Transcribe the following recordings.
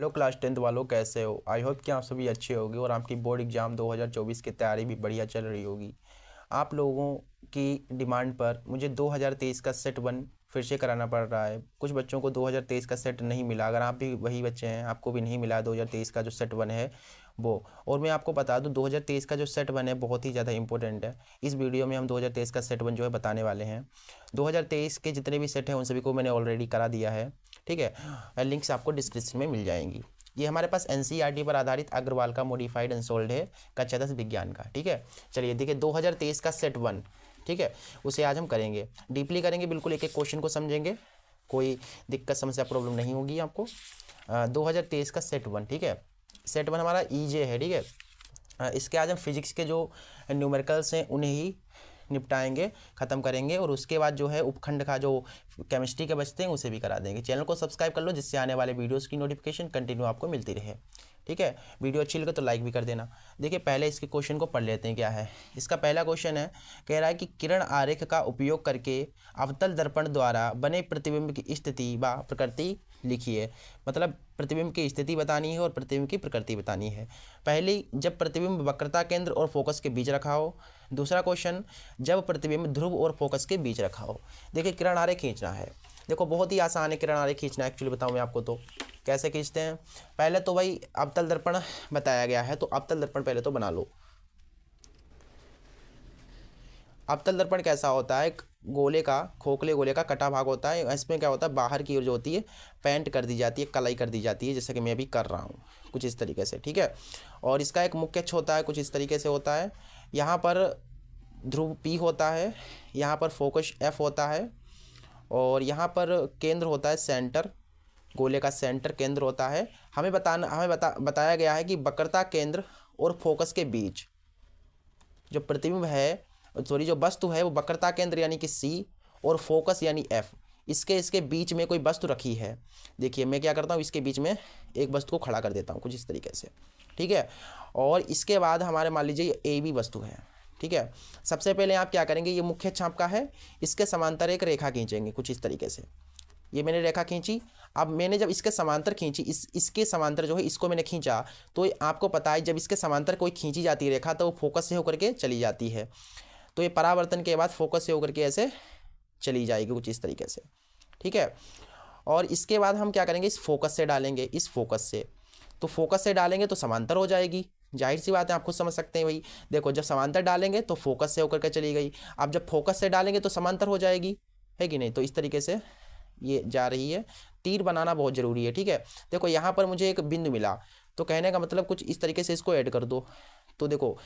Hello class 10th वालों, कैसे हो? आई होप कि आप सभी अच्छे होंगे और आपकी बोर्ड एग्ज़ाम 2024 की तैयारी भी बढ़िया चल रही होगी। आप लोगों की डिमांड पर मुझे 2023 का सेट 1 फिर से कराना पड़ रहा है। कुछ बच्चों को 2023 का सेट नहीं मिला। अगर आप भी वही बच्चे हैं, आपको भी नहीं मिला है 2023 का जो सेट 1 है वो। और मैं आपको बता दूं, 2023 का जो सेट 1 है बहुत ही ज़्यादा इंपॉर्टेंट है। इस वीडियो में हम 2023 का सेट 1 जो है बताने वाले हैं। 2023 के जितने भी सेट हैं उन सभी को मैंने ऑलरेडी करा दिया है, ठीक है। लिंक्स आपको डिस्क्रिप्शन में मिल जाएंगी। ये हमारे पास एनसीईआरटी पर आधारित अग्रवाल का मॉडिफाइड अनसोल्ड है, कक्षा 10 विज्ञान का, ठीक है। चलिए देखिए 2023 का सेट 1, ठीक है, उसे आज हम करेंगे, डीपली करेंगे, बिल्कुल एक एक क्वेश्चन को समझेंगे, कोई दिक्कत समस्या प्रॉब्लम नहीं होगी आपको। 2023 का सेट 1, ठीक है। सेट 1 हमारा ईजे है, ठीक है। इसके आज हम फिजिक्स के जो न्यूमेरिकल्स हैं उन्हें ही निपटाएंगे, ख़त्म करेंगे, और उसके बाद जो है उपखंड का जो केमिस्ट्री के बचते हैं उसे भी करा देंगे। चैनल को सब्सक्राइब कर लो जिससे आने वाले वीडियोस की नोटिफिकेशन कंटिन्यू आपको मिलती रहे, ठीक है। वीडियो अच्छी लगे तो लाइक भी कर देना। देखिए पहले इसके क्वेश्चन को पढ़ लेते हैं क्या है। इसका पहला क्वेश्चन है, कह रहा है कि किरण आरेख का उपयोग करके अवतल दर्पण द्वारा बने प्रतिबिंब की स्थिति व प्रकृति लिखिए। मतलब प्रतिबिंब की स्थिति बतानी है और प्रतिबिंब की प्रकृति बतानी है। पहली, जब प्रतिबिंब वक्रता केंद्र और फोकस के बीच रखा हो। दूसरा क्वेश्चन, जब प्रतिबिंब ध्रुव और फोकस के बीच रखा हो। देखिए किरण आरेख खींचना है, देखो बहुत ही आसान है किरण आरेख खींचना। एक्चुअली बताऊं मैं आपको तो कैसे खींचते हैं। पहले तो भाई अवतल दर्पण बताया गया है, तो अवतल दर्पण पहले तो बना लो। अवतल दर्पण कैसा होता है? गोले का, खोखले गोले का कटा भाग होता है। इसमें क्या होता है, बाहर की ओर जो होती है पेंट कर दी जाती है, कलाई कर दी जाती है, जैसे कि मैं अभी कर रहा हूँ कुछ इस तरीके से, ठीक है। और इसका एक मुख्य अक्ष होता है, कुछ इस तरीके से होता है। यहाँ पर ध्रुव P होता है, यहाँ पर फोकस F होता है, और यहाँ पर केंद्र होता है सेंटर, गोले का सेंटर केंद्र होता है। हमें बताया गया है कि वक्रता केंद्र और फोकस के बीच जो प्रतिबिंब है, सॉरी जो वस्तु है, वो वक्रता केंद्र यानी कि C और फोकस यानी F, इसके बीच में कोई वस्तु रखी है। देखिए मैं क्या करता हूँ, इसके बीच में एक वस्तु को खड़ा कर देता हूँ कुछ इस तरीके से, ठीक है। और इसके बाद हमारे मान लीजिए ए बी वस्तु है, ठीक है। सबसे पहले आप क्या करेंगे, ये मुख्य अक्ष आपका है, इसके समांतर एक रेखा खींचेंगे कुछ इस तरीके से। ये मैंने रेखा खींची। अब मैंने जब इसके समांतर खींची, इसके समांतर जो है इसको मैंने खींचा, तो आपको पता है जब इसके समांतर कोई खींची जाती है रेखा तो वो फोकस से होकर के चली जाती है। तो ये परावर्तन के बाद फोकस से होकर के ऐसे चली जाएगी कुछ इस तरीके से, ठीक है। और इसके बाद हम क्या करेंगे, इस फोकस से डालेंगे, इस फोकस से, तो फोकस से डालेंगे तो समांतर हो जाएगी। जाहिर सी बात है, आप खुद समझ सकते हैं भाई। देखो जब समांतर डालेंगे तो फोकस से होकर के चली गई, अब जब फोकस से डालेंगे तो समांतर हो जाएगी, है कि नहीं। तो इस तरीके से ये जा रही है। तीर बनाना बहुत ज़रूरी है, ठीक है। देखो यहाँ पर मुझे एक बिंदु मिला, तो कहने का मतलब कुछ इस तरीके से इसको ऐड कर दो। तो देखो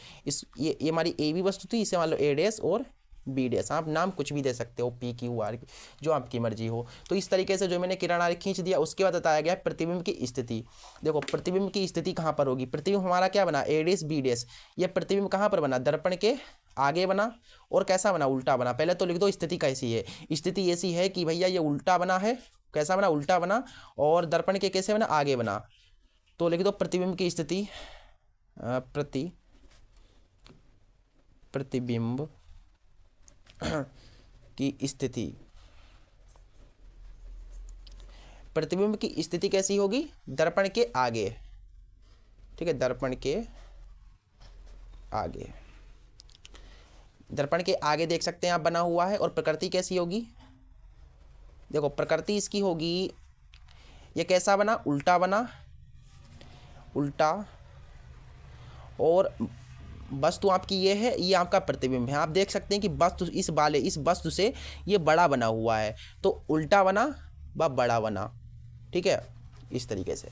ये हमारी ए बी वस्तु थी, इसे मान लो ए डैश और बी डैश, आप नाम कुछ भी दे सकते हो, पी क्यू आर, जो आपकी मर्जी हो। तो इस तरीके से जो मैंने किरण आरेख खींच दिया, उसके बाद बताया गया प्रतिबिंब की स्थिति। देखो प्रतिबिंब की स्थिति कहाँ पर होगी, प्रतिबिंब हमारा क्या बना, ए डैश बी डैश। ये प्रतिबिंब कहाँ पर बना, दर्पण के आगे बना, और कैसा बना, उल्टा बना। पहले तो लिख दो स्थिति कैसी है। स्थिति ऐसी है कि भैया ये उल्टा बना है, कैसा बना, उल्टा बना, और दर्पण के कैसे बना, आगे बना। तो लिख दो प्रतिबिंब की स्थिति, प्रतिबिंब की स्थिति। प्रतिबिंब की स्थिति कैसी होगी, दर्पण के आगे, ठीक है, दर्पण के आगे, दर्पण के आगे देख सकते हैं आप बना हुआ है। और प्रकृति कैसी होगी, देखो प्रकृति इसकी होगी, ये कैसा बना, उल्टा बना, उल्टा, और वस्तु आपकी ये है, ये आपका प्रतिबिंब है। आप देख सकते हैं कि वस्तु इस वस्तु से ये बड़ा बना हुआ है, तो उल्टा बना व बड़ा बना, ठीक है। इस तरीके से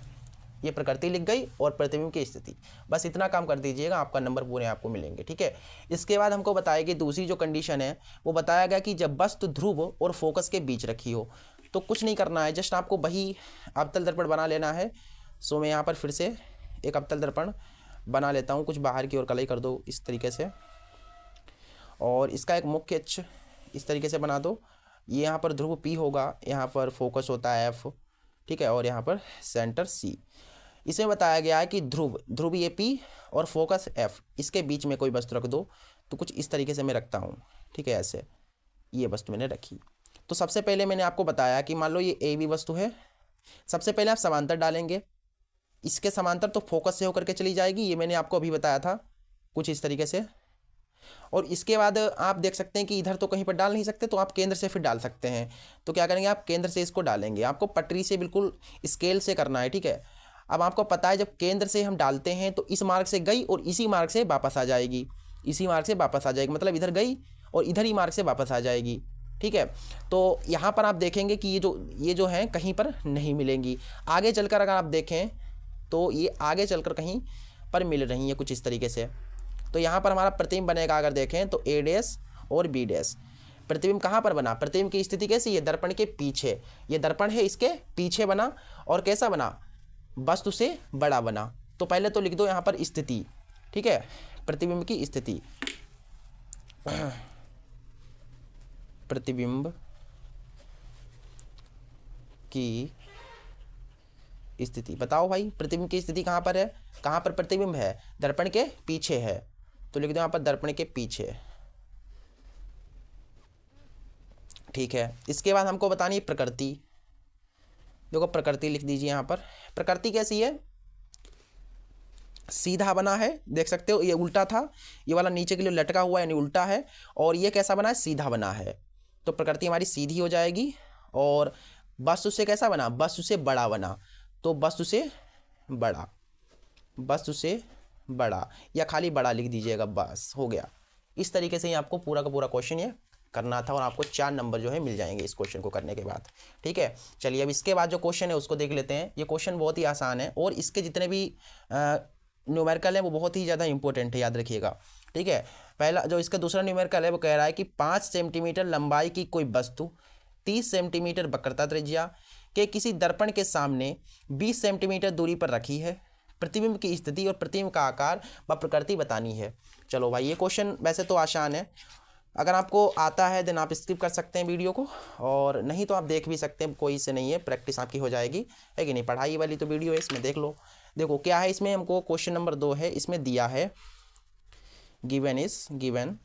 ये प्रकृति लिख गई और प्रतिबिंब की स्थिति। बस इतना काम कर दीजिएगा, आपका नंबर पूरे आपको मिलेंगे, ठीक है। इसके बाद हमको बताया कि दूसरी जो कंडीशन है वो बताया गया कि जब वस्तु ध्रुव और फोकस के बीच रखी हो। तो कुछ नहीं करना है, जस्ट आपको वही अवतल दर्पण बना लेना है। सो मैं यहाँ पर फिर से एक अवतल दर्पण बना लेता हूँ, कुछ बाहर की ओर कलाई कर दो इस तरीके से, और इसका एक मुख्य अक्ष इस तरीके से बना दो। ये यहाँ पर ध्रुव P होगा, यहाँ पर फोकस होता है F, ठीक है, और यहाँ पर सेंटर C। इसमें बताया गया है कि ध्रुव ये P और फोकस F, इसके बीच में कोई वस्तु रख दो। तो कुछ इस तरीके से मैं रखता हूँ, ठीक है, ऐसे ये वस्तु मैंने रखी। तो सबसे पहले मैंने आपको बताया कि मान लो ये ए बी वस्तु है। सबसे पहले आप समांतर डालेंगे, इसके समांतर तो फोकस से होकर के चली जाएगी, ये मैंने आपको अभी बताया था कुछ इस तरीके से। और इसके बाद आप देख सकते हैं कि इधर तो कहीं पर डाल नहीं सकते, तो आप केंद्र से फिर डाल सकते हैं। तो क्या करेंगे, आप केंद्र से इसको डालेंगे। आपको पटरी से बिल्कुल स्केल से करना है, ठीक है। अब आपको पता है जब केंद्र से हम डालते हैं तो इस मार्ग से गई और इसी मार्ग से वापस आ जाएगी, इसी मार्ग से वापस आ जाएगी, मतलब इधर गई और इधर ही मार्ग से वापस आ जाएगी, ठीक है। तो यहाँ पर आप देखेंगे कि ये जो हैं कहीं पर नहीं मिलेंगी। आगे चलकर अगर आप देखें तो ये आगे चलकर कहीं पर मिल रही है कुछ इस तरीके से। तो यहाँ पर हमारा प्रतिबिंब बनेगा, अगर देखें तो ए डैश और बी डैश। प्रतिबिंब कहाँ पर बना, प्रतिबिंब की स्थिति कैसी है, दर्पण के पीछे। ये दर्पण है, इसके पीछे बना और कैसा बना, वस्तु से बड़ा बना। तो पहले तो लिख दो यहाँ पर स्थिति, ठीक है, प्रतिबिंब की स्थिति। प्रतिबिंब की स्थिति बताओ भाई, प्रतिबिंब की स्थिति कहाँ पर है, कहाँ पर प्रतिबिंब है, दर्पण के पीछे है। तो लिख दो यहाँ पर दर्पण के पीछे, ठीक है। इसके बाद हमको बतानी है प्रकृति। देखो प्रकृति लिख दीजिए यहाँ पर। प्रकृति कैसी है, सीधा बना है, देख सकते हो ये उल्टा था, ये वाला नीचे के लिए लटका हुआ है यानी उल्टा है, और ये कैसा बना है, सीधा बना है। तो प्रकृति हमारी सीधी हो जाएगी। और वस्तु से कैसा बना, वस्तु से बड़ा बना। तो वस्तु से बड़ा, वस्तु से बड़ा, या खाली बड़ा लिख दीजिएगा, बस हो गया। इस तरीके से ही आपको पूरा का पूरा क्वेश्चन ये करना था, और आपको 4 नंबर जो है मिल जाएंगे इस क्वेश्चन को करने के बाद, ठीक है। चलिए अब इसके बाद जो क्वेश्चन है उसको देख लेते हैं। ये क्वेश्चन बहुत ही आसान है, और इसके जितने भी न्यूमेरिकल है वो बहुत ही ज़्यादा इंपॉर्टेंट है, याद रखिएगा, ठीक है। पहला जो इसका दूसरा न्यूमेरिकल है वो कह रहा है कि 5 सेंटीमीटर लंबाई की कोई वस्तु 30 सेंटीमीटर वक्रता त्रिज्या के किसी दर्पण के सामने 20 सेंटीमीटर दूरी पर रखी है। प्रतिबिंब की स्थिति और प्रतिबिंब का आकार व प्रकृति बतानी है। चलो भाई, ये क्वेश्चन वैसे तो आसान है, अगर आपको आता है देन आप स्किप कर सकते हैं वीडियो को, और नहीं तो आप देख भी सकते हैं, कोई से नहीं है, प्रैक्टिस आपकी हो जाएगी, है कि नहीं। पढ़ाई वाली तो वीडियो है, इसमें देख लो। देखो क्या है इसमें, हमको क्वेश्चन नंबर 2 है, इसमें दिया है गिवन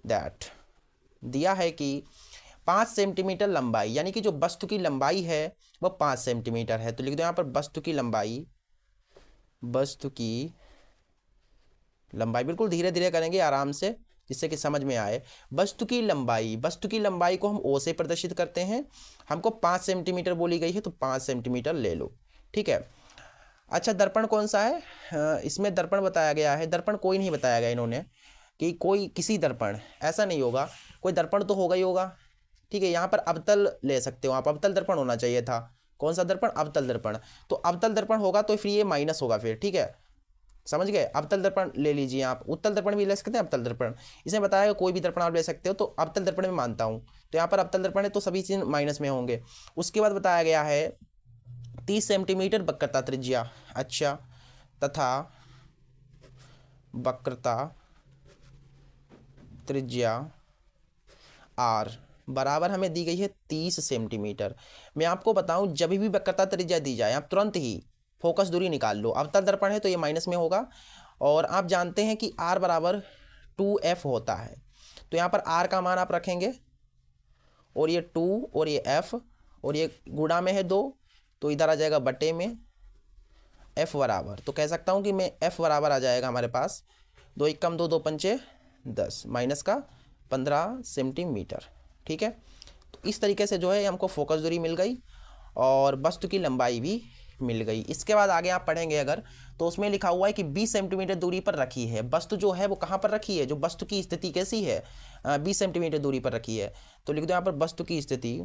दैट, दिया है कि 5 सेंटीमीटर लंबाई, यानी कि जो वस्तु की लंबाई है वो 5 सेंटीमीटर है। तो लिख दो यहाँ पर वस्तु की लंबाई, वस्तु की लंबाई, बिल्कुल धीरे धीरे करेंगे आराम से जिससे कि समझ में आए। वस्तु की लंबाई, वस्तु की लंबाई को हम ओ से प्रदर्शित करते हैं। हमको 5 सेंटीमीटर बोली गई है तो 5 सेंटीमीटर ले लो, ठीक है। अच्छा दर्पण कौन सा है, इसमें दर्पण बताया गया है, दर्पण कोई नहीं बताया गया इन्होंने कि कोई किसी दर्पण, ऐसा नहीं होगा, कोई दर्पण तो होगा ही होगा, ठीक है। यहाँ पर अवतल ले सकते हो आप, अवतल दर्पण होना चाहिए था। कौन सा दर्पण, अवतल दर्पण। तो अवतल दर्पण होगा तो फिर ये माइनस होगा फिर, ठीक है, समझ गए। अवतल दर्पण ले लीजिए आप, उत्तल दर्पण भी ले सकते हैं, अवतल दर्पण, इसमें बताया कोई भी दर्पण आप ले सकते हो। तो अवतल दर्पण में मानता हूँ, तो यहाँ पर अवतल दर्पण है तो सभी चीज माइनस में होंगे। उसके बाद बताया गया है 30 सेंटीमीटर वक्रता त्रिज्या, अच्छा, तथा वक्रता त्रिज्या आर बराबर हमें दी गई है 30 सेंटीमीटर। मैं आपको बताऊं जब भी वक्रता त्रिज्या दी जाए आप तुरंत ही फोकस दूरी निकाल लो। अवतल दर्पण है तो ये माइनस में होगा, और आप जानते हैं कि r बराबर 2f होता है। तो यहाँ पर r का मान आप रखेंगे, और ये 2 और ये f, और ये गुणा में है 2, तो इधर आ जाएगा बटे में f बराबर। तो कह सकता हूँ कि मैं f बराबर आ जाएगा हमारे पास 2 एकम 2, 2 पंचे 10, माइनस का 15 सेंटीमीटर, ठीक है। तो इस तरीके से जो है हमको फोकस दूरी मिल गई और वस्तु की लंबाई भी मिल गई। इसके बाद आगे आप पढ़ेंगे अगर, तो उसमें लिखा हुआ है कि 20 सेंटीमीटर दूरी पर रखी है। वस्तु जो है वो कहाँ पर रखी है, जो वस्तु की स्थिति कैसी है, 20 सेंटीमीटर दूरी पर रखी है। तो लिख दो यहाँ पर वस्तु की स्थिति,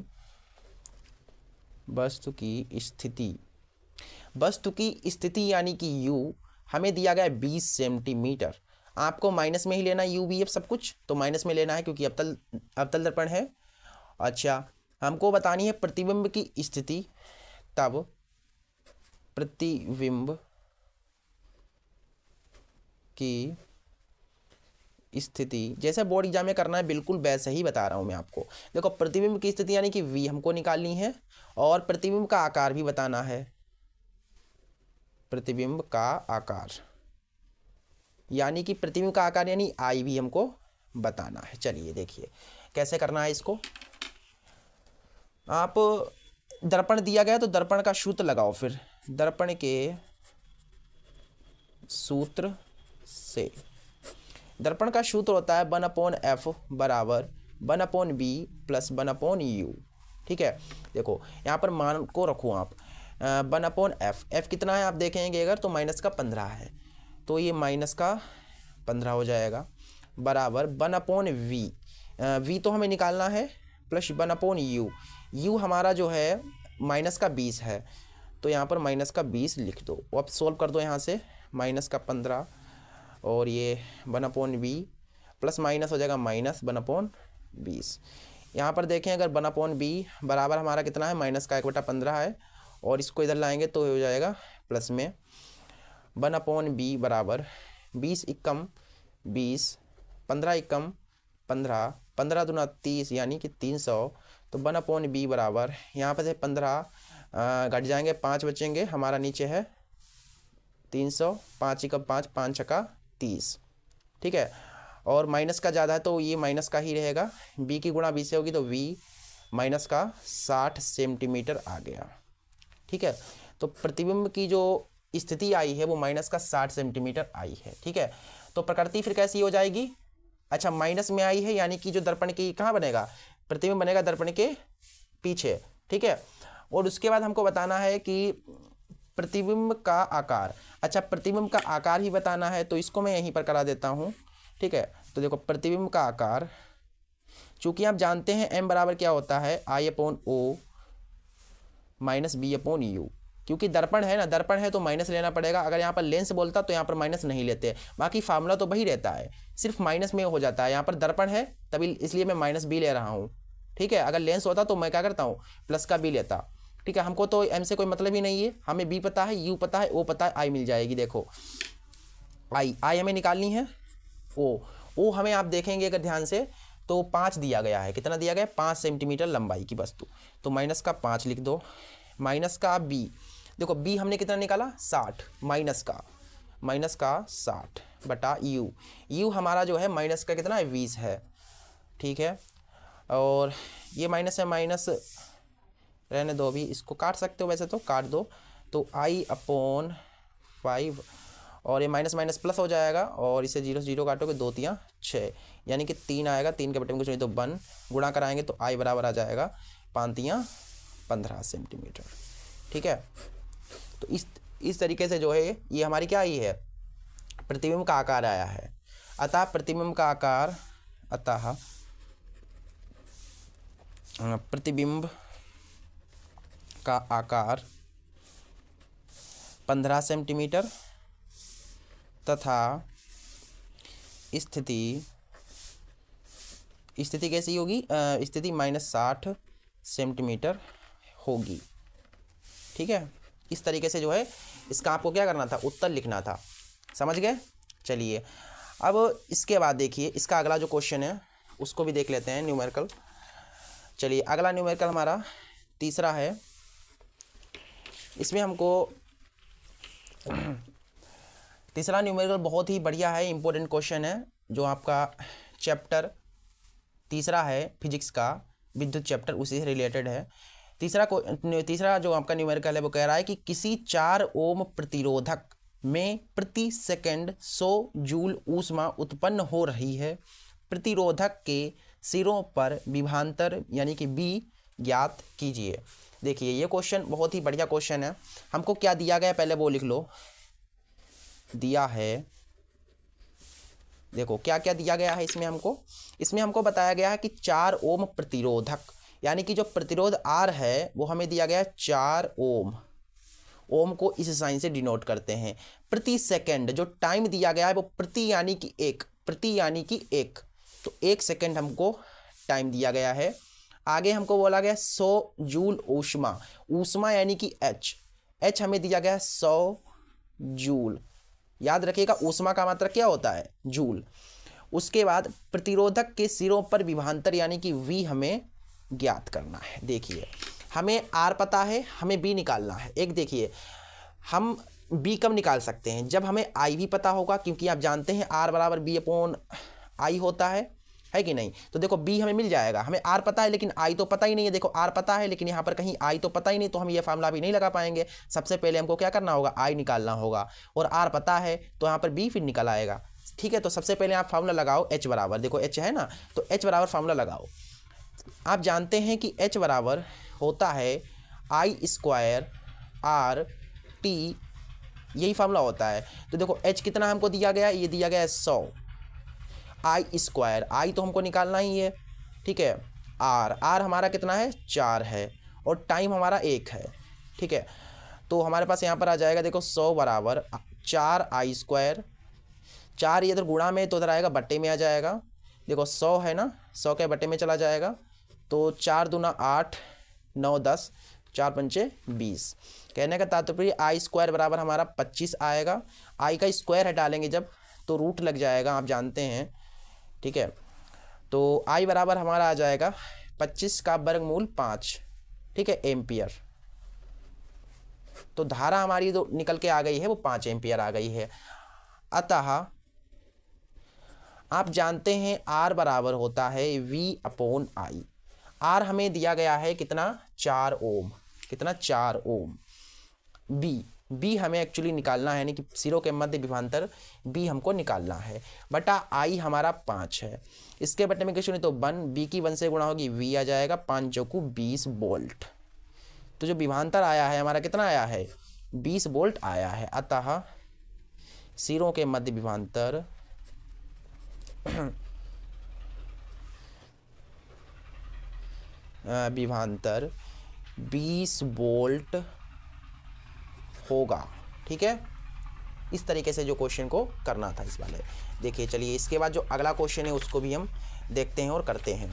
वस्तु की स्थिति, वस्तु की स्थिति यानी कि u हमें दिया गया है 20 सेंटीमीटर। आपको माइनस में ही लेना है u v f सब कुछ, तो माइनस में लेना है क्योंकि अवतल दर्पण है। अच्छा, हमको बतानी है प्रतिबिंब की स्थिति, तब प्रतिबिंब की स्थिति जैसे बोर्ड एग्जाम में करना है बिल्कुल वैसे ही बता रहा हूं मैं आपको। देखो प्रतिबिंब की स्थिति यानी कि v हमको निकालनी है, और प्रतिबिंब का आकार भी बताना है, प्रतिबिंब का आकार यानी कि प्रतिबिंब का आकार यानी आई भी हमको बताना है। चलिए देखिए कैसे करना है इसको। आप दर्पण दिया गया तो दर्पण का सूत्र लगाओ, फिर दर्पण के सूत्र से। दर्पण का सूत्र होता है 1/f बराबर 1/b प्लस 1/u। ठीक है, देखो यहाँ पर मान को रखो आप 1/f। f कितना है आप देखेंगे अगर तो माइनस का 15 है, तो ये माइनस का 15 हो जाएगा बराबर 1/v। v तो हमें निकालना है प्लस 1/u। u हमारा जो है माइनस का 20 है, तो यहाँ पर माइनस का 20 लिख दो। अब सोल्व कर दो यहाँ से, माइनस का 15 और ये 1/v प्लस माइनस हो जाएगा माइनस 1/20। यहाँ पर देखें अगर 1/b बराबर हमारा कितना है माइनस का 1/15 है, और इसको इधर लाएंगे तो हो जाएगा प्लस में 1/b बराबर 20 एकम 20, 15 एकम 15, 15 दूना 30 यानी कि 300। तो 1/b बराबर यहाँ पर से 15 घट जाएंगे, 5 बचेंगे, हमारा नीचे है 300, 5 एकम 5, 5 छक्का 30। ठीक है, और माइनस का ज़्यादा है तो ये माइनस का ही रहेगा, b की गुणा b से होगी तो v माइनस का 60 सेंटीमीटर आ गया। ठीक है, तो प्रतिबिंब की जो स्थिति आई है वो माइनस का 60 सेंटीमीटर आई है। ठीक है, तो प्रकृति फिर कैसी हो जाएगी, अच्छा माइनस में आई है यानी कि जो दर्पण की कहाँ बनेगा, प्रतिबिंब बनेगा दर्पण के पीछे। ठीक है, और उसके बाद हमको बताना है कि प्रतिबिंब का आकार। अच्छा प्रतिबिंब का आकार ही बताना है तो इसको मैं यहीं पर करा देता हूँ। ठीक है, तो देखो प्रतिबिंब का आकार, चूंकि आप जानते हैं m बराबर क्या होता है I/O माइनस B/U, क्योंकि दर्पण है ना, दर्पण है तो माइनस लेना पड़ेगा। अगर यहाँ पर लेंस बोलता तो यहाँ पर माइनस नहीं लेते, बाकी फार्मूला तो वही रहता है, सिर्फ माइनस में हो जाता है। यहाँ पर दर्पण है तभी इसलिए मैं माइनस b ले रहा हूँ। ठीक है, अगर लेंस होता तो मैं क्या करता हूँ प्लस का b लेता। ठीक है, हमको तो m से कोई मतलब ही नहीं है, हमें b पता है, u पता है, o पता है, i मिल जाएगी। देखो i हमें निकालनी है, o हमें आप देखेंगे अगर ध्यान से तो 5 दिया गया है। कितना दिया गया है, 5 सेंटीमीटर लंबाई की वस्तु, तो माइनस का 5 लिख दो। माइनस का b, देखो b हमने कितना निकाला 60, माइनस का 60 बटा u हमारा जो है माइनस का कितना है 20 है। ठीक है, और ये माइनस है, माइनस रहने दो, अभी इसको काट सकते हो वैसे तो काट दो, तो I/5 और ये माइनस माइनस प्लस हो जाएगा, और इसे 0 से 0 काटोगे 2 3 6 यानी कि 3 आएगा, 3 के बटे में कुछ नहीं तो 1 गुणा कराएंगे तो I बराबर आ जाएगा 5 3 15 सेंटीमीटर। ठीक है, तो इस तरीके से जो है ये हमारी क्या आई है, प्रतिबिंब का आकार आया है। अतः प्रतिबिंब का आकार 15 सेंटीमीटर तथा स्थिति कैसी होगी, स्थिति -60 सेंटीमीटर होगी। ठीक है, इस तरीके से जो है इसका आपको क्या करना था, उत्तर लिखना था। समझ गए? चलिए अब इसके बाद देखिए इसका अगला जो क्वेश्चन है उसको भी देख लेते हैं, न्यूमेरिकल। चलिए अगला न्यूमेरिकल हमारा तीसरा है। इसमें हमको तीसरा न्यूमेरिकल बहुत ही बढ़िया है, इंपॉर्टेंट क्वेश्चन है, जो आपका चैप्टर तीसरा है फिजिक्स का, विद्युत चैप्टर, उसी से रिलेटेड है। तीसरा जो आपका न्यूमेरिकल है वो कह रहा है कि किसी 4 ओम प्रतिरोधक में प्रति सेकंड 100 जूल ऊष्मा उत्पन्न हो रही है। प्रतिरोधक के सिरों पर विभवांतर यानी कि B ज्ञात कीजिए। देखिए ये क्वेश्चन बहुत ही बढ़िया क्वेश्चन है। हमको क्या दिया गया है पहले वो लिख लो। दिया है, देखो क्या क्या दिया गया है इसमें हमको बताया गया है कि 4 ओम प्रतिरोधक यानी कि जो प्रतिरोध R है वो हमें दिया गया है 4 ओम। ओम को इस साइन से डिनोट करते हैं। प्रति सेकंड जो टाइम दिया गया है वो प्रति यानी कि एक, तो 1 सेकंड हमको टाइम दिया गया है। आगे हमको बोला गया 100 जूल ऊष्मा यानी कि H हमें दिया गया है 100 जूल। याद रखिएगा ऊष्मा का मात्रा क्या होता है, जूल। उसके बाद प्रतिरोधक के सिरों पर विभवांतर यानी कि V हमें ज्ञात करना है। देखिए हमें R पता है, हमें B निकालना है। एक देखिए हम B कब निकाल सकते हैं, जब हमें I भी पता होगा, क्योंकि आप जानते हैं R बराबर B/I होता है है कि नहीं। तो देखो बी हमें मिल जाएगा, हमें आर पता है लेकिन आई तो पता ही नहीं है। देखो आर पता है लेकिन यहाँ पर कहीं आई तो पता ही नहीं, तो हम ये फार्मूला भी नहीं लगा पाएंगे। सबसे पहले हमको क्या करना होगा, आई निकालना होगा, और आर पता है तो यहाँ पर बी फिर निकल आएगा। ठीक है, तो सबसे पहले आप फार्मूला लगाओ एच बराबर, देखो एच है ना, तो एच बराबर फार्मूला लगाओ। आप जानते हैं कि एच बराबर होता है आई स्क्वायर आर टी, यही फार्मूला होता है। तो देखो एच कितना हमको दिया गया है, ये दिया गया है 100, आई स्क्वायर, आई तो हमको निकालना ही है, ठीक है, आर हमारा कितना है 4 है, और टाइम हमारा 1 है। ठीक है, तो हमारे पास यहाँ पर आ जाएगा देखो 100 बराबर 4 आई स्क्वायर, 4 इधर गुणा में तो उधर आएगा बट्टे में आ जाएगा। देखो 100 है ना, 100 के बट्टे में चला जाएगा, तो 4 दूना 8, 9 10, 4 पंचे 20। कहने का तात्पर्य आई स्क्वायर बराबर हमारा 25 आएगा। आई का स्क्वायर हटालेंगे जब तो रूट लग जाएगा, आप जानते हैं। ठीक है, तो आई बराबर हमारा आ जाएगा 25 का वर्गमूल 5, ठीक है, एम्पियर। तो धारा हमारी जो निकल के आ गई है वो 5 एम्पियर आ गई है। अतः आप जानते हैं आर बराबर होता है V अपॉन आई। आर हमें दिया गया है कितना, 4 ओम, कितना 4 ओम। बी हमें एक्चुअली निकालना है, यानी कि सिरों के मध्य विभवांतर बी हमको निकालना है, बटा आई हमारा 5 है। इसके बटे में क्वेश्चन है तो 1, बी की 1 से गुणा होगी वी आ जाएगा, 5 चौकू 20 वोल्ट। तो जो विभवांतर आया है हमारा कितना आया है, 20 वोल्ट आया है। अतः सिरों के मध्य विभवांतर विभवांतर 20 वोल्ट होगा। ठीक है, इस तरीके से जो क्वेश्चन को करना था इस वाले। देखिए चलिए इसके बाद जो अगला क्वेश्चन है उसको भी हम देखते हैं और करते हैं।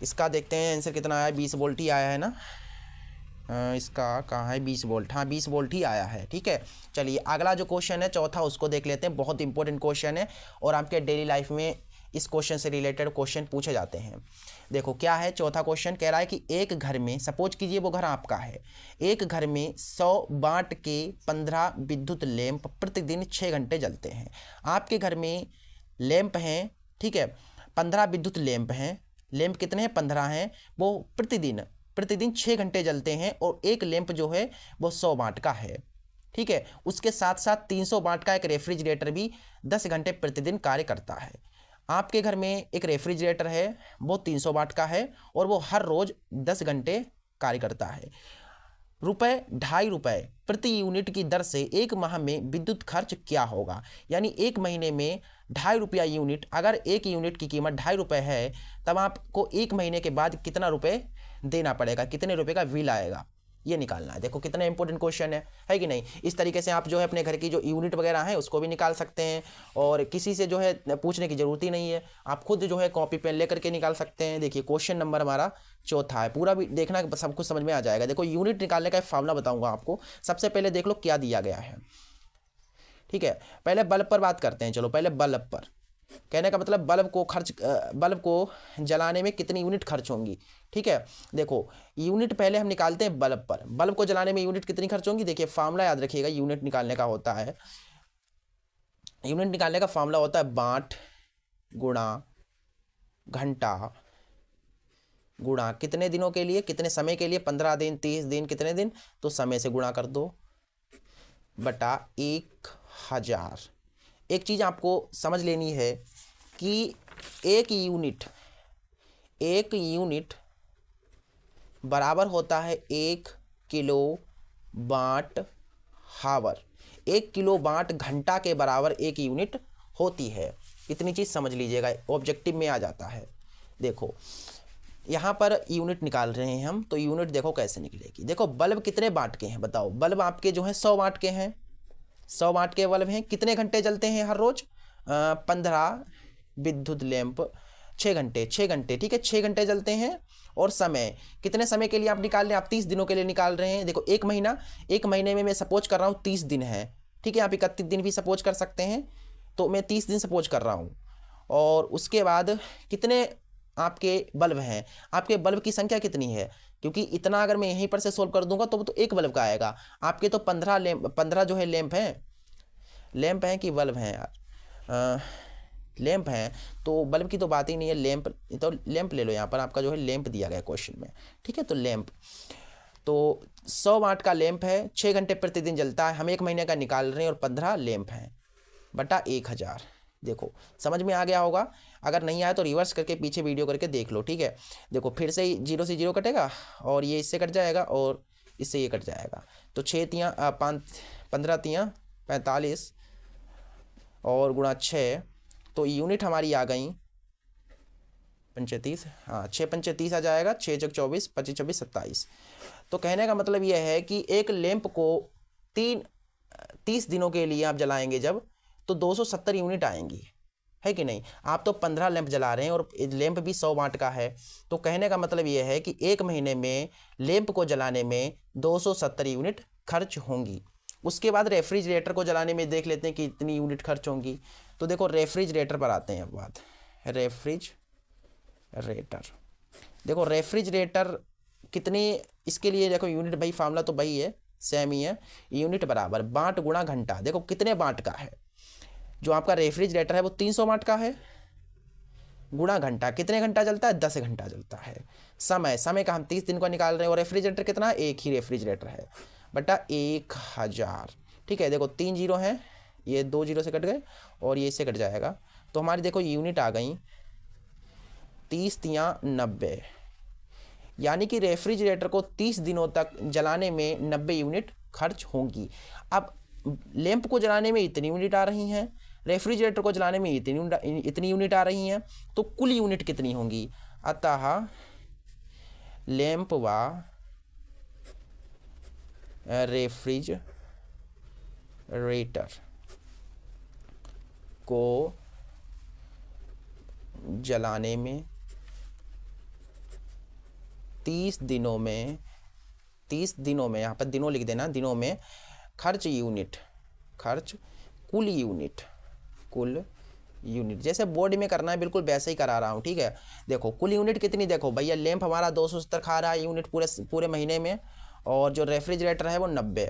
इसका देखते हैं आंसर कितना आया, 20 वोल्ट ही आया है ना। इसका कहाँ है, 20 वोल्ट, हाँ 20 वोल्ट ही आया है। ठीक है, चलिए अगला जो क्वेश्चन है चौथा उसको देख लेते हैं। बहुत इंपॉर्टेंट क्वेश्चन है और आपके डेली लाइफ में इस क्वेश्चन से रिलेटेड क्वेश्चन पूछे जाते हैं। देखो क्या है, चौथा क्वेश्चन कह रहा है कि एक घर में, सपोज कीजिए वो घर आपका है, एक घर में 100 वाट के 15 विद्युत लैंप प्रतिदिन 6 घंटे जलते हैं। आपके घर में लैंप हैं, ठीक है, 15 विद्युत लैंप हैं। लैंप कितने हैं, 15 हैं। वो प्रतिदिन 6 घंटे जलते हैं और एक लैंप जो है वो 100 वाट का है। ठीक है, उसके साथ साथ 300 वाट का एक रेफ्रिजरेटर भी 10 घंटे प्रतिदिन कार्य करता है। आपके घर में एक रेफ्रिजरेटर है, वो 300 वाट का है और वो हर रोज़ 10 घंटे कार्य करता है। ₹2.50 प्रति यूनिट की दर से एक माह में विद्युत खर्च क्या होगा। यानी एक महीने में ₹2.50 यूनिट, अगर एक यूनिट की कीमत ₹2.50 है तब आपको एक महीने के बाद कितना रुपए देना पड़ेगा, कितने रुपए का बिल आएगा, ये निकालना है। देखो कितना इंपॉर्टेंट क्वेश्चन है कि नहीं। इस तरीके से आप जो है अपने घर की जो यूनिट वगैरह है उसको भी निकाल सकते हैं और किसी से जो है पूछने की ज़रूरत ही नहीं है, आप खुद जो है कॉपी पेन लेकर के निकाल सकते हैं। देखिए क्वेश्चन नंबर हमारा चौथा है, पूरा भी देखना सब कुछ समझ में आ जाएगा। देखो यूनिट निकालने का एक फार्मूला बताऊँगा आपको। सबसे पहले देख लो क्या दिया गया है। ठीक है, पहले बल्ब पर बात करते हैं। चलो पहले बल्ब पर, कहने का मतलब बल्ब को जलाने में कितनी यूनिट खर्च होंगी। ठीक है, देखो यूनिट पहले हम निकालते हैं बल्ब पर, बल्ब को जलाने में यूनिट कितनी खर्च होंगी। देखिए फार्मूला याद रखिएगा, यूनिट निकालने का होता है, यूनिट निकालने का फार्मूला होता है वाट गुणा घंटा गुणा कितने दिनों के लिए, कितने समय के लिए, 15 दिन, 30 दिन, कितने दिन, तो समय से गुणा कर दो बटा 1000। एक चीज़ आपको समझ लेनी है कि एक यूनिट बराबर होता है 1 किलो वाट हावर। 1 किलो वाट घंटा के बराबर एक यूनिट होती है। इतनी चीज़ समझ लीजिएगा, ऑब्जेक्टिव में आ जाता है। देखो यहाँ पर यूनिट निकाल रहे हैं हम, तो यूनिट देखो कैसे निकलेगी। देखो बल्ब कितने वाट के हैं बताओ, बल्ब आपके जो हैं 100 वाट के हैं, 100 वाट के बल्ब हैं। कितने घंटे जलते हैं हर रोज़, 15 विद्युत लैंप 6 घंटे, ठीक है, 6 घंटे जलते हैं। और समय कितने समय के लिए आप निकाल रहे हैं, आप 30 दिनों के लिए निकाल रहे हैं। देखो एक महीने में मैं सपोज कर रहा हूँ 30 दिन है। ठीक है, आप 31 दिन भी सपोज कर सकते हैं, तो मैं 30 दिन सपोज कर रहा हूँ। और उसके बाद कितने आपके बल्ब हैं, आपके बल्ब की संख्या कितनी है, क्योंकि इतना अगर मैं यहीं पर से सोल्व कर दूंगा तो एक बल्ब का आएगा। आपके तो 15 जो है लैंप हैं कि बल्ब हैं यार, लैंप हैं तो बल्ब की तो बात ही नहीं है, लैंप तो लैंप ले लो, यहाँ पर आपका जो है लैंप दिया गया क्वेश्चन में, ठीक है। तो लैंप तो 100 वाट का लैंप है, 6 घंटे प्रतिदिन जलता है, हम 1 महीने का निकाल रहे हैं और 15 लैंप हैं बटा 1000। देखो समझ में आ गया होगा, अगर नहीं आया तो रिवर्स करके पीछे वीडियो करके देख लो, ठीक है। देखो फिर से ही 0 से 0 कटेगा और ये इससे कट जाएगा और इससे ये कट जाएगा, तो 6 तियाँ 5 15 तियाँ 45 और गुणा 6, तो यूनिट हमारी आ गई 35, हाँ 6 पंचे 30 आ जाएगा, 6 चौक 24, 25 26 27। तो कहने का मतलब यह है कि एक लैंप को 30 दिनों के लिए आप जलाएंगे जब, तो 270 यूनिट आएंगी, है कि नहीं। आप तो 15 लैंप जला रहे हैं और लैंप भी 100 वाट का है, तो कहने का मतलब यह है कि 1 महीने में लैंप को जलाने में 270 यूनिट खर्च होंगी। उसके बाद रेफ्रिजरेटर को जलाने में देख लेते हैं कि इतनी यूनिट खर्च होंगी। तो देखो रेफ्रिजरेटर पर आते हैं अब बात, रेफ्रिजरेटर। देखो रेफ्रिजरेटर कितनी, इसके लिए देखो यूनिट भाई फार्मूला तो वही है, सेम ही है, यूनिट बराबर बाँट गुणा घंटा। देखो कितने वाट का है, जो आपका रेफ्रिजरेटर है वो 300 वाट का है, गुणा घंटा, कितने घंटा जलता है, 10 घंटा जलता है। समय का हम 30 दिन का निकाल रहे हैं और रेफ्रिजरेटर कितना है, एक ही रेफ्रिजरेटर है, बटा 1000, ठीक है। देखो 3 जीरो हैं, ये 2 जीरो से कट गए और ये इससे कट जाएगा, तो हमारी देखो यूनिट आ गई 30 तियाँ 90, यानी कि रेफ्रिजरेटर को 30 दिनों तक जलाने में 90 यूनिट खर्च होंगी। अब लैंप को जलाने में इतनी यूनिट आ रही हैं, रेफ्रिजरेटर को जलाने में इतनी यूनिट आ रही हैं, तो कुल यूनिट कितनी होंगी। अतः लैंप व रेफ्रिजरेटर को जलाने में 30 दिनों में यहाँ पर दिनों लिख देना, दिनों में खर्च कुल यूनिट जैसे बोर्ड में करना है बिल्कुल वैसे ही करा रहा हूँ, ठीक है। देखो कुल यूनिट कितनी, देखो भैया लैंप हमारा 270 खा रहा है यूनिट पूरे महीने में, और जो रेफ्रिजरेटर है वो 90।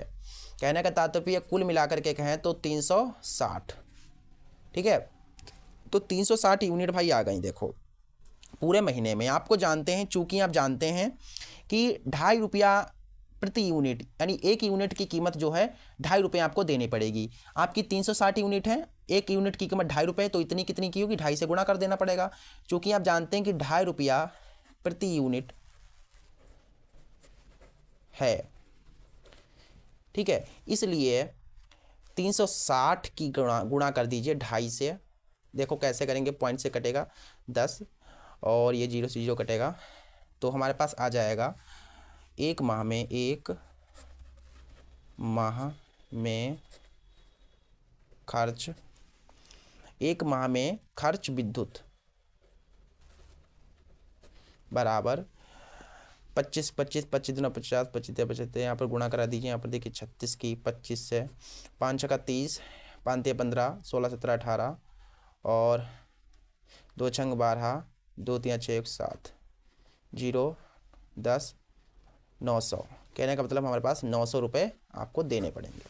कहने का तात्पर्य कुल मिलाकर के कहें तो 360, ठीक है। तो 360 यूनिट भाई आ गई देखो पूरे महीने में। आपको जानते हैं, चूंकि आप जानते हैं कि 2.5 रुपया प्रति यूनिट, यानी एक यूनिट की कीमत जो है 2.5 रुपये आपको देनी पड़ेगी। आपकी 360 यूनिट है, एक यूनिट की कीमत 2.5 रुपये, तो इतनी कितनी की होगी, 2.5 से गुणा कर देना पड़ेगा। चूंकि आप जानते हैं कि 2.5 रुपया प्रति यूनिट है, ठीक है, इसलिए 360 की गुणा कर दीजिए 2.5 से। देखो कैसे करेंगे, पॉइंट से कटेगा 10 और ये 0 से 0 कटेगा, तो हमारे पास आ जाएगा एक माह में खर्च विद्युत बराबर 25 25 25 दूना 50 25 75, यहाँ पर गुणा करा दीजिए। यहाँ पर देखिए 36 की 25 से, 5 छक्का 30, 5 तिया 15, 16 17 18 और 2 छंग 12, 2 तिया 6 7, 0 10 900। कहने का मतलब हमारे पास 900 रुपये आपको देने पड़ेंगे।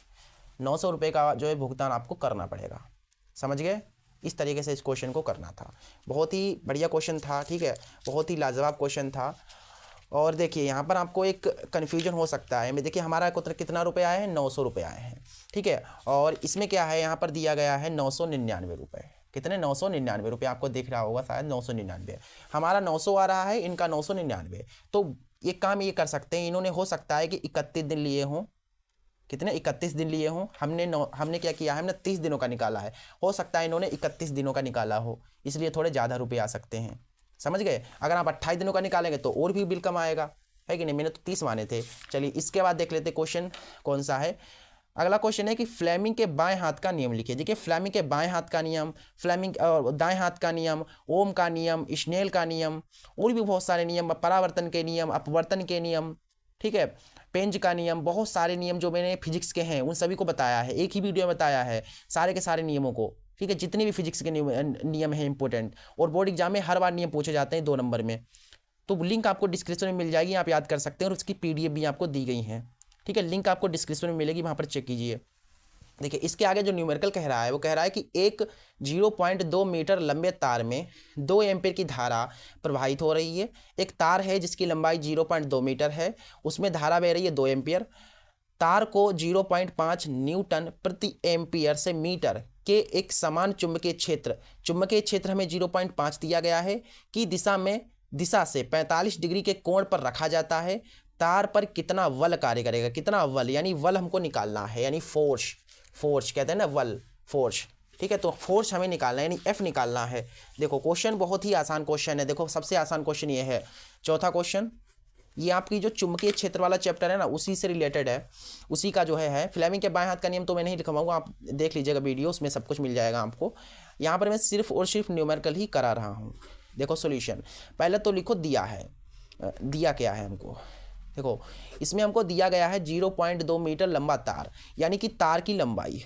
900 रुपये का जो है भुगतान आपको करना पड़ेगा, समझ गए। इस तरीके से इस क्वेश्चन को करना था। बहुत ही बढ़िया क्वेश्चन था, ठीक है, बहुत ही लाजवाब क्वेश्चन था। और देखिए यहाँ पर आपको एक कन्फ्यूजन हो सकता है, देखिए हमारा कितना रुपये आए हैं, 900 रुपये आए हैं, ठीक है। और इसमें क्या है, यहाँ पर दिया गया है 999 रुपये, कितने 999 रुपये, आपको दिख रहा होगा शायद 999, हमारा 900 आ रहा है, इनका 999। तो एक काम ये कर सकते हैं, इन्होंने हो सकता है कि 31 दिन लिए हों, कितने 31 दिन लिए हों, हमने क्या किया है, हमने 30 दिनों का निकाला है, हो सकता है इन्होंने 31 दिनों का निकाला हो, इसलिए थोड़े ज़्यादा रुपये आ सकते हैं, समझ गए। अगर आप 28 दिनों का निकालेंगे तो और भी बिल कम आएगा, है कि नहीं, मैंने तो 30 माने थे। चलिए इसके बाद देख लेते क्वेश्चन कौन सा है। अगला क्वेश्चन है कि फ्लेमिंग के बाएं हाथ का नियम लिखिए। देखिए फ्लेमिंग के बाएं हाथ का नियम, फ्लेमिंग दाएं हाथ का नियम, ओम का नियम, स्नेल का नियम, और भी बहुत सारे नियम, परावर्तन के नियम, अपवर्तन के नियम, ठीक है, पेंज का नियम, बहुत सारे नियम जो मैंने फिजिक्स के हैं उन सभी को बताया है, एक ही वीडियो में बताया है सारे के सारे नियमों को, ठीक है, जितने भी फिजिक्स के नियम हैं इंपॉर्टेंट, और बोर्ड एग्जाम में हर बार नियम पूछे जाते हैं 2 नंबर में। तो लिंक आपको डिस्क्रिप्शन में मिल जाएगी, आप याद कर सकते हैं, और उसकी PDF भी आपको दी गई है, ठीक है, लिंक आपको डिस्क्रिप्शन में मिलेगी, वहाँ पर चेक कीजिए। देखिए इसके आगे जो न्यूमेरिकल कह रहा है वो कह रहा है कि एक 0.2 मीटर लंबे तार में 2 एम्पीयर की धारा प्रवाहित हो रही है। एक तार है जिसकी लंबाई 0.2 मीटर है, उसमें धारा बह रही है 2 एम्पीयर। तार को 0.5 न्यूटन प्रति एम्पीयर से मीटर के एक समान चुंबकीय क्षेत्र हमें 0.5 दिया गया है की दिशा से 45 डिग्री के कोण पर रखा जाता है। तार पर कितना बल कार्य करेगा, कितना बल, यानी बल हमको निकालना है, यानी फोर्स कहते हैं ना, बल, फोर्स। ठीक है, तो फोर्स हमें निकालना है, यानी एफ निकालना है। देखो क्वेश्चन बहुत ही आसान क्वेश्चन है। देखो सबसे आसान क्वेश्चन ये है। चौथा क्वेश्चन, ये आपकी जो चुंबकीय क्षेत्र वाला चैप्टर है ना, उसी से रिलेटेड है, उसी का जो है फ्लेमिंग के बाएं हाथ का नियम तो मैं नहीं लिखवाऊंगा, आप देख लीजिएगा वीडियो, उसमें सब कुछ मिल जाएगा आपको। यहाँ पर मैं सिर्फ और सिर्फ न्यूमेरिकल ही करा रहा हूँ। देखो सॉल्यूशन, पहले तो लिखो दिया क्या है हमको। देखो इसमें हमको दिया गया है 0.2 मीटर लंबा तार, यानी कि तार की लंबाई।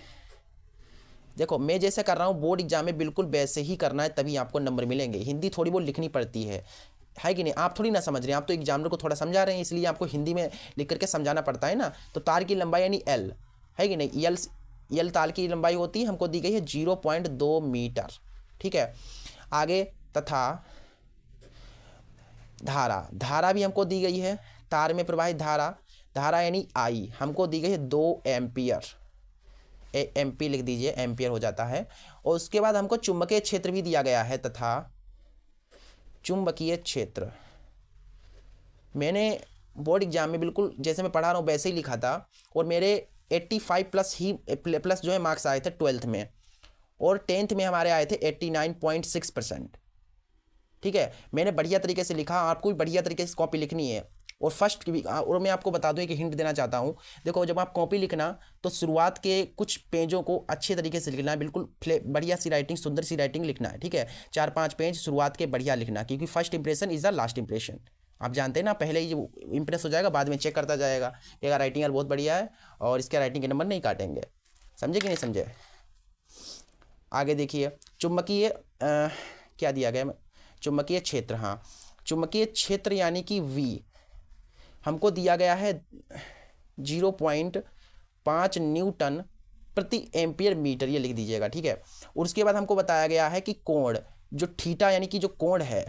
देखो मैं जैसे कर रहा हूँ बोर्ड एग्जाम में बिल्कुल वैसे ही करना है, तभी आपको नंबर मिलेंगे। हिंदी थोड़ी बहुत लिखनी पड़ती है कि नहीं, आप थोड़ी ना समझ रहे हैं, आप तो एग्जामिनर को थोड़ा समझा रहे हैं, इसलिए आपको हिंदी में लिख करके समझाना पड़ता है ना। तो तार की लंबाई यानी एल है कि नहीं, एल तार की लंबाई होती है, हमको दी गई है 0.2 मीटर। ठीक है, आगे तथा धारा भी हमको दी गई है, तार में प्रवाहित धारा यानी आई हमको दी गई है 2 एम्पियर। एम्पी लिख दीजिए, एम्पियर हो जाता है। और उसके बाद हमको चुंबकीय क्षेत्र भी दिया गया है, तथा चुंबकीय क्षेत्र मैंने बोर्ड एग्जाम में बिल्कुल जैसे मैं पढ़ा रहा हूँ वैसे ही लिखा था, और मेरे 85 प्लस जो है मार्क्स आए थे 12th में, और 10th में हमारे आए थे 89.6%। ठीक है, मैंने बढ़िया तरीके से लिखा, आपको भी बढ़िया तरीके से कॉपी लिखनी है। और फर्स्ट की भी, और मैं आपको बता दूं कि हिंट देना चाहता हूं। देखो जब आप कॉपी लिखना तो शुरुआत के कुछ पेजों को अच्छे तरीके से लिखना है, बिल्कुल बढ़िया सी राइटिंग, सुंदर सी राइटिंग लिखना है। ठीक है, 4-5 पेज शुरुआत के बढ़िया लिखना, क्योंकि first impression is the last impression. आप जानते हैं ना, पहले ही इंप्रेस हो जाएगा, बाद में चेक करता जाएगा कि अगर राइटिंग यार बहुत बढ़िया है, और इसके राइटिंग के नंबर नहीं काटेंगे। समझे कि नहीं समझे। आगे देखिए, चुंबकीय क्या दिया गया, चुंबकीय क्षेत्र। हाँ, चुंबकीय क्षेत्र यानी कि V हमको दिया गया है 0.5 न्यूटन प्रति एम्पियर मीटर, ये लिख दीजिएगा। ठीक है, और उसके बाद हमको बताया गया है कि कोण जो थीटा यानी कि जो कोण है,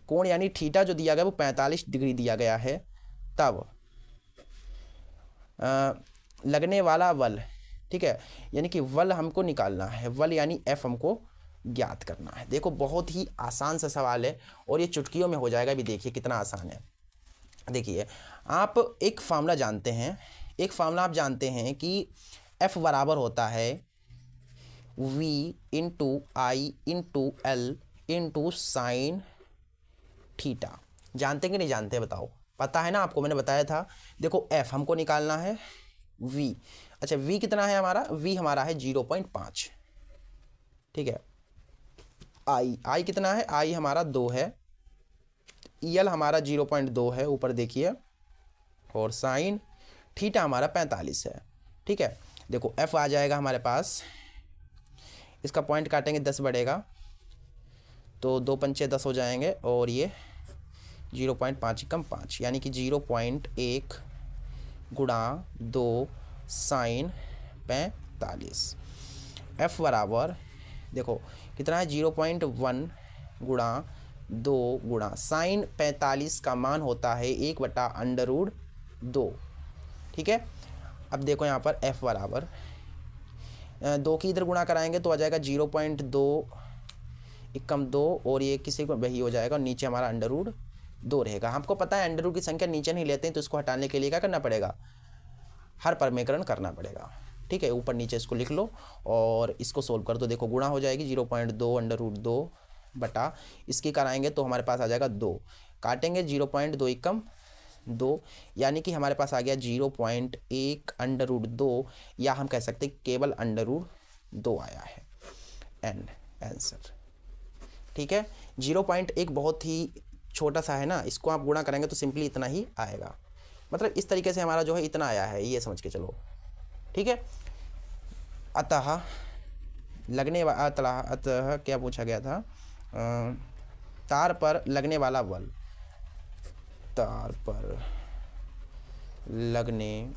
कोण यानी थीटा जो दिया गया वो 45 डिग्री दिया गया है। तब लगने वाला बल, ठीक है, यानी कि बल हमको निकालना है, बल यानी एफ हमको ज्ञात करना है। देखो बहुत ही आसान सा सवाल है, और ये चुटकियों में हो जाएगा भी। देखिए कितना आसान है। देखिए आप एक फार्मूला जानते हैं, आप जानते हैं कि F बराबर होता है V into I into L into sine theta. जानते कि नहीं जानते बताओ, पता है ना आपको, मैंने बताया था। देखो F हमको निकालना है, V, अच्छा V कितना है हमारा, V हमारा है 0.5। ठीक है, आई कितना है, आई हमारा 2 है, एल हमारा 0.2 है, ऊपर देखिए, और साइन थीटा हमारा 45 है। ठीक है, देखो एफ आ जाएगा हमारे पास, इसका पॉइंट काटेंगे 10 बढ़ेगा, तो 2 पंचे 10 हो जाएंगे, और ये 0.5 कम 5 यानी कि 0.1 गुणा 2 साइन 45। एफ बराबर देखो कितना है, 0.1 गुणा 2 गुणा साइन 45 का मान होता है 1/√2। ठीक है, अब देखो यहाँ पर f बराबर 2 की इधर गुणा कराएंगे तो आ जाएगा 0.2 कम 2, और ये किसी को वही हो जाएगा, और नीचे हमारा √2 रहेगा। हमको पता है अंडर रूट की संख्या नीचे नहीं लेते हैं, तो इसको हटाने के लिए क्या करना पड़ेगा, हर परमीकरण करना पड़ेगा। ठीक है, ऊपर नीचे इसको लिख लो और इसको सोल्व कर दो। देखो गुणा हो जाएगी 0.2 √2 बटा, इसकी कराएंगे तो हमारे पास आ जाएगा 2, काटेंगे 0.2 कम 2, यानी कि हमारे पास आ गया 0.1 √2, या हम कह सकते हैं केवल √2 आया है आंसर। ठीक है, 0.1 बहुत ही छोटा सा है ना, इसको आप गुणा करेंगे तो सिंपली इतना ही आएगा, मतलब इस तरीके से हमारा जो है इतना आया है, ये समझ के चलो। ठीक है, अतः क्या पूछा गया था, तार पर लगने वाला बल, तार पर लगने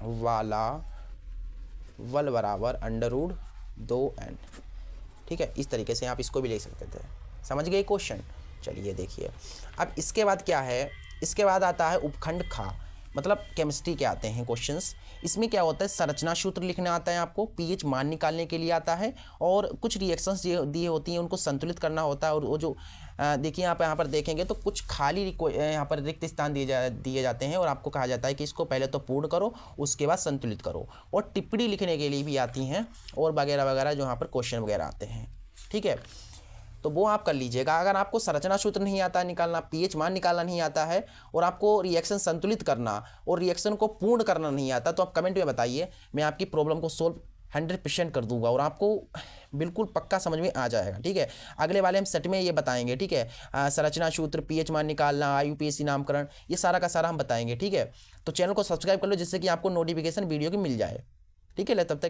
वाला 1 बराबर √2n। ठीक है, इस तरीके से आप इसको भी लिख सकते थे। समझ गए क्वेश्चन? चलिए देखिए, अब इसके बाद क्या है, इसके बाद आता है उपखंड खा, मतलब केमिस्ट्री के आते हैं क्वेश्चंस। इसमें क्या होता है, संरचना सूत्र लिखना आता है आपको, पीएच मान निकालने के लिए आता है, और कुछ रिएक्शंस दिए होती हैं उनको संतुलित करना होता है। और वो जो देखिए आप यहाँ पर देखेंगे तो कुछ खाली यहाँ पर रिक्त स्थान दिए जाते हैं और आपको कहा जाता है कि इसको पहले तो पूर्ण करो, उसके बाद संतुलित करो। और टिप्पणी लिखने के लिए भी आती हैं और वगैरह वगैरह जो यहाँ पर क्वेश्चन वगैरह आते हैं। ठीक है, तो वो आप कर लीजिएगा। अगर आपको संरचना सूत्र नहीं आता निकालना, पीएच मान निकालना नहीं आता है, और आपको रिएक्शन संतुलित करना और रिएक्शन को पूर्ण करना नहीं आता, तो आप कमेंट में बताइए, मैं आपकी प्रॉब्लम को सोल्व 100% कर दूंगा और आपको बिल्कुल पक्का समझ में आ जाएगा। ठीक है, अगले वाले हम सेट में ये बताएंगे। ठीक है, संरचना सूत्र, पीएच मान निकालना, IUPAC नामकरण, ये सारा का सारा हम बताएंगे। ठीक है, तो चैनल को सब्सक्राइब कर लो जिससे कि आपको नोटिफिकेशन वीडियो की मिल जाए। ठीक है, तब तक